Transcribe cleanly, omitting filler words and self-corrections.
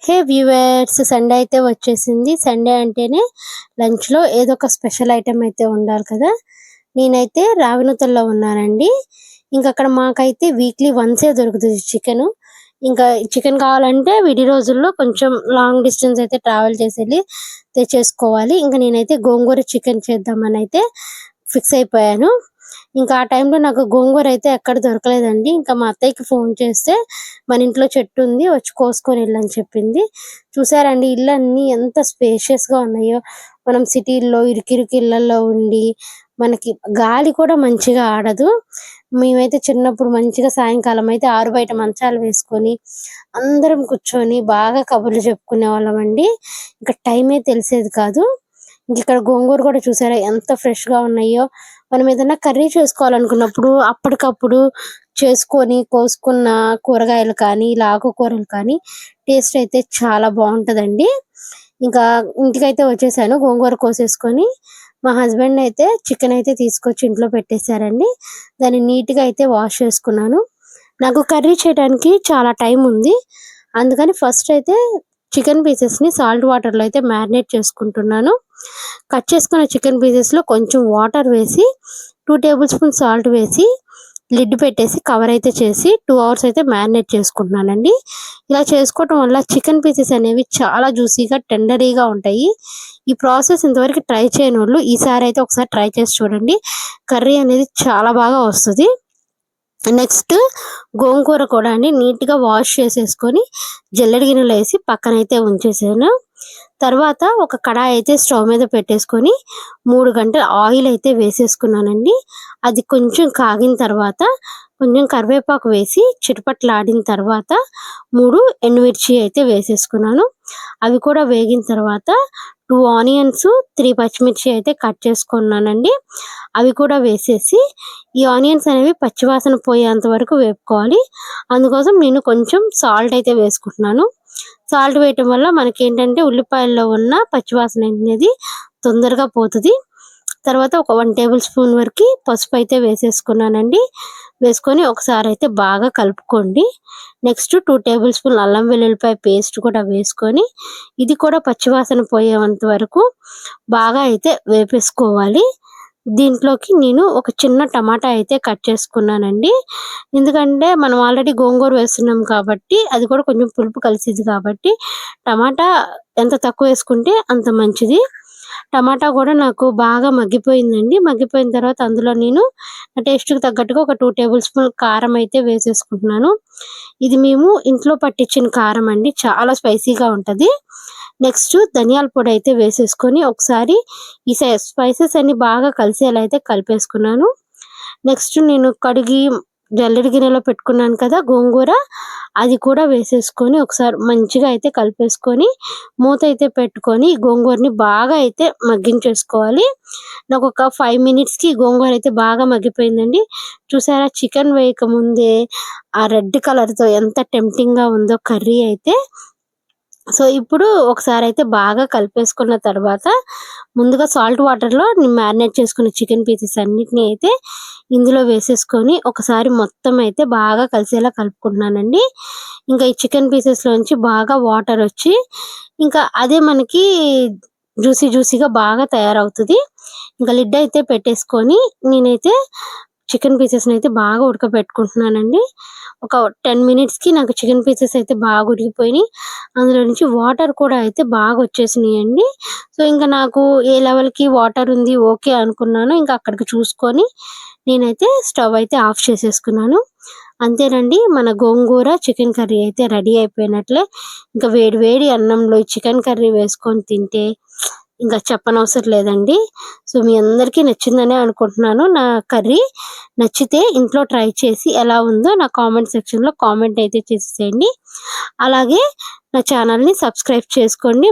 హే viewers, Sunday అయితే వచ్చేసింది. Sunday అంటేనే లంచ్లో ఏదో ఒక స్పెషల్ ఐటెం అయితే ఉండాలి కదా. నేనైతే రావినతల్లో ఉన్నానండి. ఇంకా అక్కడ మాకైతే వీక్లీ వన్సే దొరుకుతుంది చికెన్. ఇంకా చికెన్ కావాలంటే విడి రోజుల్లో కొంచెం లాంగ్ డిస్టెన్స్ అయితే ట్రావెల్ చేసి వెళ్ళి తెచ్చేసుకోవాలి. ఇంకా నేనైతే గోంగూర చికెన్ చేద్దామని అయితే ఫిక్స్ అయిపోయాను. ఇంకా ఆ టైంలో నాకు గోంగూర అయితే ఎక్కడ దొరకలేదండి. ఇంకా మా అత్తయ్యకి ఫోన్ చేస్తే మన ఇంట్లో చెట్టు ఉంది, వచ్చి కోసుకొని వెళ్ళని చెప్పింది. చూసారండి ఇల్లు అన్ని ఎంత స్పేషియస్ గా ఉన్నాయో. మనం సిటీల్లో ఇరుకిరుకు ఇళ్లలో ఉండి మనకి గాలి కూడా మంచిగా ఆడదు. మేమైతే చిన్నప్పుడు మంచిగా సాయంకాలం అయితే ఆరు బయట మంచాలు వేసుకొని అందరం కూర్చొని బాగా కబుర్లు చెప్పుకునే వాళ్ళం అండి. ఇంకా టైమే తెలిసేది కాదు. ఇక్కడ గోంగూర కూడా చూసారా ఎంత ఫ్రెష్ గా ఉన్నాయో. మనం ఏదైనా కర్రీ చేసుకోవాలనుకున్నప్పుడు అప్పటికప్పుడు చేసుకొని కోసుకున్న కూరగాయలు కానీ ఇలా ఆకుకూరలు కానీ టేస్ట్ అయితే చాలా బాగుంటదండి. ఇంకా ఇంటికైతే వచ్చేసాను గోంగూర కోసేసుకొని. మా హస్బెండ్ అయితే చికెన్ అయితే తీసుకొచ్చి ఇంట్లో పెట్టేశారండి. దాన్ని నీట్ గా అయితే వాష్ చేసుకున్నాను. నాకు కర్రీ చేయడానికి చాలా టైం ఉంది, అందుకని ఫస్ట్ అయితే చికెన్ పీసెస్ ని సాల్ట్ వాటర్ లో అయితే మ్యారినేట్ చేసుకుంటున్నాను. కట్ చేసుకున్న చికెన్ పీసెస్ లో కొంచెం వాటర్ వేసి 2 టేబుల్ స్పూన్ సాల్ట్ వేసి లిడ్ పెట్టేసి కవర్ అయితే చేసి 2 అవర్స్ అయితే మ్యారినేట్ చేసుకుంటున్నానండి. ఇలా చేసుకోవటం వల్ల చికెన్ పీసెస్ అనేవి చాలా జ్యూసీగా టెండరీగా ఉంటాయి. ఈ ప్రాసెస్ ఇంతవరకు ట్రై చేయని వాళ్ళు ఈసారి అయితే ఒకసారి ట్రై చేసి చూడండి. కర్రీ అనేది చాలా బాగా వస్తుంది. నెక్స్ట్ గోంగూర కూడా అండి నీట్ గా వాష్ చేసేసుకొని జల్లెడ గిన్నెలో వేసి పక్కనైతే ఉంచేసాను. తర్వాత ఒక కడాయి అయితే స్టవ్ మీద పెట్టేసుకొని 3 గంటలు ఆయిల్ అయితే వేసేసుకున్నానండి. అది కొంచెం కాగిన తర్వాత కొంచెం కరివేపాకు వేసి చిటపట్లాడిన తర్వాత 3 ఎండుమిర్చి అయితే వేసేసుకున్నాను. అవి కూడా వేగిన తర్వాత 2 ఆనియన్స్ 3 పచ్చిమిర్చి అయితే కట్ చేసుకున్నానండి. అవి కూడా వేసేసి ఈ ఆనియన్స్ అనేవి పచ్చివాసన పోయేంత వరకు వేపుకోవాలి. అందుకోసం నేను కొంచెం సాల్ట్ అయితే వేసుకుంటున్నాను. సాల్ట్ వేయటం వల్ల మనకి ఏంటంటే ఉల్లిపాయల్లో ఉన్న పచ్చివాసన అనేది తొందరగా పోతుంది. తర్వాత ఒక 1 టేబుల్ స్పూన్ వరకు పసుపు అయితే వేసేసుకున్నానండి. వేసుకొని ఒకసారి అయితే బాగా కలుపుకోండి. నెక్స్ట్ 2 టేబుల్ స్పూన్ అల్లం వెల్లుల్లిపాయ పేస్ట్ కూడా వేసుకొని ఇది కూడా పచ్చివాసన పోయేంత వరకు బాగా అయితే వేపేసుకోవాలి. దీంట్లోకి నేను ఒక చిన్న టమాటా అయితే కట్ చేసుకున్నానండి. ఎందుకంటే మనం ఆల్రెడీ గోంగూర వేస్తున్నాం కాబట్టి అది కూడా కొంచెం పులుపు కలిసిది కాబట్టి టమాటా ఎంత తక్కువ వేసుకుంటే అంత మంచిది. టమాటా కూడా నాకు బాగా మగ్గిపోయిందండి. మగ్గిపోయిన తర్వాత అందులో నేను నా టేస్ట్కి తగ్గట్టుగా ఒక 2 టేబుల్ స్పూన్ కారం అయితే వేసేసుకుంటున్నాను. ఇది మేము ఇంట్లో పట్టించిన కారం అండి, చాలా స్పైసీగా ఉంటుంది. నెక్స్ట్ ధనియాల పొడి అయితే వేసేసుకొని ఒకసారి ఈ స్పైసెస్ అన్ని బాగా కలిసేలా అయితే కలిపేసుకున్నాను. నెక్స్ట్ నేను కడిగి జల్లెడ గిన్నెలో పెట్టుకున్నాను కదా గోంగూర, అది కూడా వేసేసుకొని ఒకసారి మంచిగా అయితే కలిపేసుకొని మూత అయితే పెట్టుకొని గోంగూరని బాగా అయితే మగ్గించేసుకోవాలి. నాకు ఒక 5 మినిట్స్కి గోంగూర అయితే బాగా మగ్గిపోయిందండి. చూసారా చికెన్ వేయక ముందే ఆ రెడ్ కలర్తో ఎంత టెంప్టింగ్గా ఉందో కర్రీ అయితే. సో ఇప్పుడు ఒకసారి అయితే బాగా కలిపేసుకున్న తర్వాత ముందుగా సాల్ట్ వాటర్లో మ్యారినేట్ చేసుకున్న చికెన్ పీసెస్ అన్నిటిని అయితే ఇందులో వేసేసుకొని ఒకసారి మొత్తం అయితే బాగా కలిసేలా కలుపుకుంటున్నానండి. ఇంకా ఈ చికెన్ పీసెస్లోంచి బాగా వాటర్ వచ్చి ఇంకా అదే మనకి జ్యూసీగా బాగా తయారవుతుంది. ఇంకా లిడ్ అయితే పెట్టేసుకొని నేనైతే చికెన్ పీసెస్ని అయితే బాగా ఉడకబెట్టుకుంటున్నానండి. ఒక 10 మినిట్స్కి నాకు చికెన్ పీసెస్ అయితే బాగా ఉడికిపోయినాయి. అందులో నుంచి వాటర్ కూడా అయితే బాగా వచ్చేసినాయండి. సో ఇంకా నాకు ఏ లెవెల్కి వాటర్ ఉంది ఓకే అనుకున్నాను. ఇంకా అక్కడికి చూసుకొని నేనైతే స్టవ్ అయితే ఆఫ్ చేసేసుకున్నాను. అంతేనండి, మన గోంగూర చికెన్ కర్రీ అయితే రెడీ అయిపోయినట్లే. ఇంకా వేడి వేడి అన్నంలో చికెన్ కర్రీ వేసుకొని తింటే ఇంకా చెప్పనవసరం లేదండి. సో మీ అందరికీ నచ్చిందనే అనుకుంటున్నాను. నా కర్రీ నచ్చితే ఇంట్లో ట్రై చేసి ఎలా ఉందో నా కామెంట్ సెక్షన్లో కామెంట్ అయితే చేసేయండి. అలాగే నా ఛానల్ని సబ్స్క్రైబ్ చేసుకోండి.